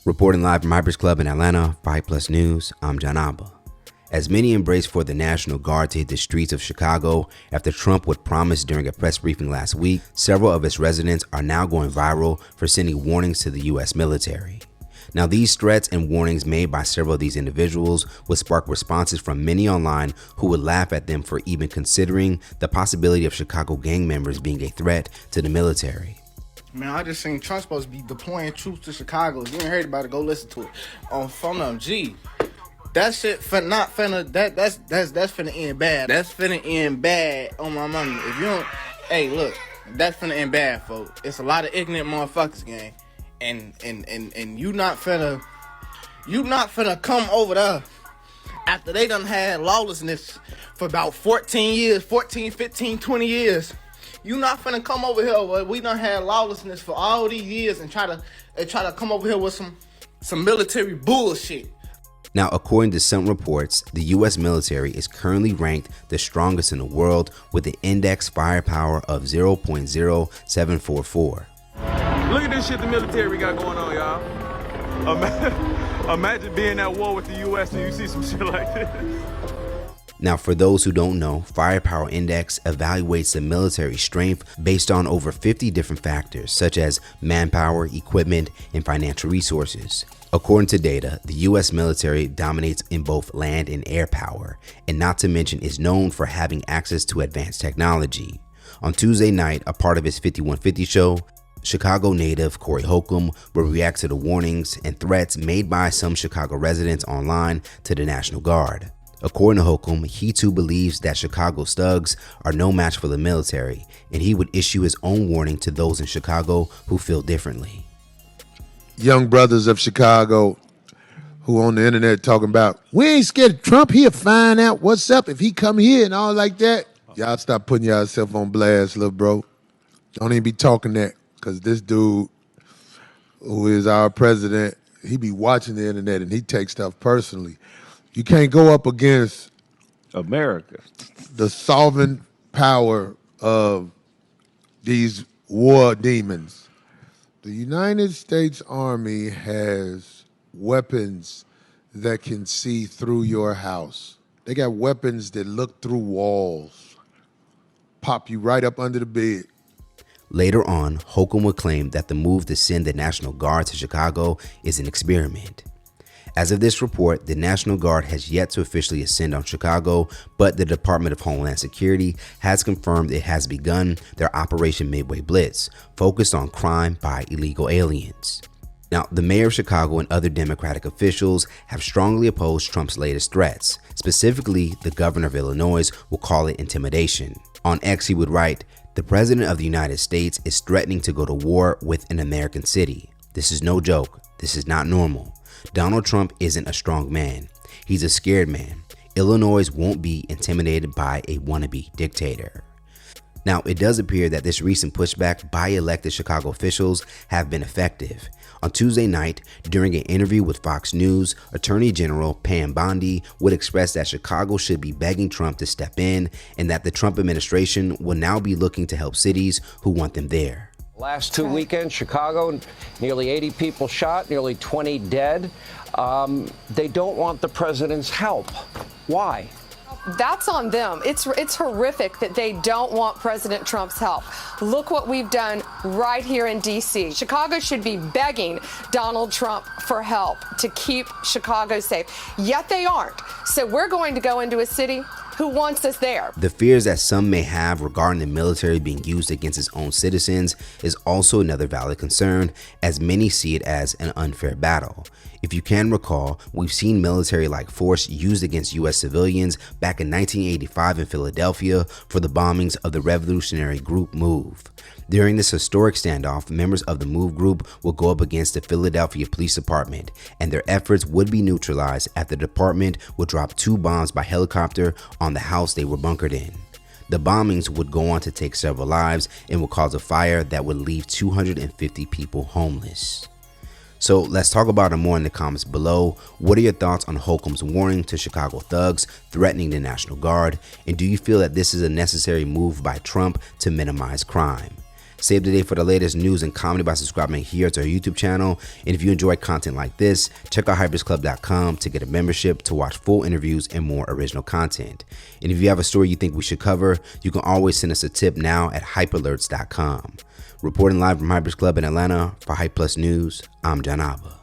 Reporting live from Hypers Club in Atlanta, 5 Plus News, I'm John Abba. As many embrace for the National Guard to hit the streets of Chicago after Trump would promise during a press briefing last week, several of its residents are now going viral for sending warnings to the U.S. military. Now, these threats and warnings made by several of these individuals would spark responses from many online who would laugh at them for even considering the possibility of Chicago gang members being a threat to the military. Man, I just seen Trump supposed to be deploying troops to Chicago. You ain't heard about it, go listen to it. On phone them, G. That shit that's finna end bad. That's finna end bad on my money. If you don't, hey, look, that's finna end bad, folks. It's a lot of ignorant motherfuckers, gang. And you not finna come over there after they done had lawlessness for about 14, 15, 20 years. You not finna come over here where we done had lawlessness for all these years and try to come over here with some military bullshit. Now, according to some reports, the U.S. military is currently ranked the strongest in the world with an index firepower of 0.0744. Look at this shit the military got going on, y'all. Imagine being at war with the U.S. and you see some shit like this. Now, for those who don't know, Firepower Index evaluates the military strength based on over 50 different factors, such as manpower, equipment, and financial resources. According to data, the U.S. military dominates in both land and air power, and not to mention is known for having access to advanced technology. On Tuesday night, a part of his 5150 show, Chicago native Corey Holcomb will react to the warnings and threats made by some Chicago residents online to the National Guard. According to Holcomb, he too believes that Chicago's thugs are no match for the military, and he would issue his own warning to those in Chicago who feel differently. Young brothers of Chicago who on the internet talking about, we ain't scared of Trump, he'll find out what's up if he come here and all like that. Y'all stop putting yourself on blast, little bro. Don't even be talking that, because this dude who is our president, he be watching the internet and he takes stuff personally. You can't go up against America, the solvent power of these war demons. The United States Army has weapons that can see through your house. They got weapons that look through walls, pop you right up under the bed. Later on, Holcomb would claim that the move to send the National Guard to Chicago is an experiment. As of this report, the National Guard has yet to officially ascend on Chicago, but the Department of Homeland Security has confirmed it has begun their Operation Midway Blitz, focused on crime by illegal aliens. Now, the mayor of Chicago and other Democratic officials have strongly opposed Trump's latest threats. Specifically, the governor of Illinois will call it intimidation. On X, he would write, "The President of the United States is threatening to go to war with an American city. This is no joke. This is not normal. Donald Trump isn't a strong man. He's a scared man. Illinois won't be intimidated by a wannabe dictator." Now, it does appear that this recent pushback by elected Chicago officials have been effective. On Tuesday night, during an interview with Fox News, Attorney General Pam Bondi would express that Chicago should be begging Trump to step in and that the Trump administration will now be looking to help cities who want them there. Last 2 weekends, Chicago, nearly 80 people shot, nearly 20 dead. They don't want the president's help. Why? That's on them. It's horrific that they don't want President Trump's help. Look what we've done right here in D.C. Chicago should be begging Donald Trump for help to keep Chicago safe. Yet they aren't. So we're going to go into a city who wants us there. The fears that some may have regarding the military being used against its own citizens is also another valid concern, as many see it as an unfair battle. If you can recall, we've seen military-like force used against U.S. civilians back in 1985 in Philadelphia for the bombings of the revolutionary group MOVE. During this historic standoff, members of the MOVE group will go up against the Philadelphia Police Department, and their efforts would be neutralized after the department would drop 2 bombs by helicopter on the house they were bunkered in. The bombings would go on to take several lives and would cause a fire that would leave 250 people homeless. So let's talk about it more in the comments below. What are your thoughts on Holcomb's warning to Chicago thugs threatening the National Guard? And do you feel that this is a necessary move by Trump to minimize crime? Stay up to date for the latest news and comedy by subscribing here to our YouTube channel. And if you enjoy content like this, check out hypersclub.com to get a membership to watch full interviews and more original content. And if you have a story you think we should cover, you can always send us a tip now at hypealerts.com. Reporting live from Hypers Club in Atlanta for Hype Plus News, I'm John Abba.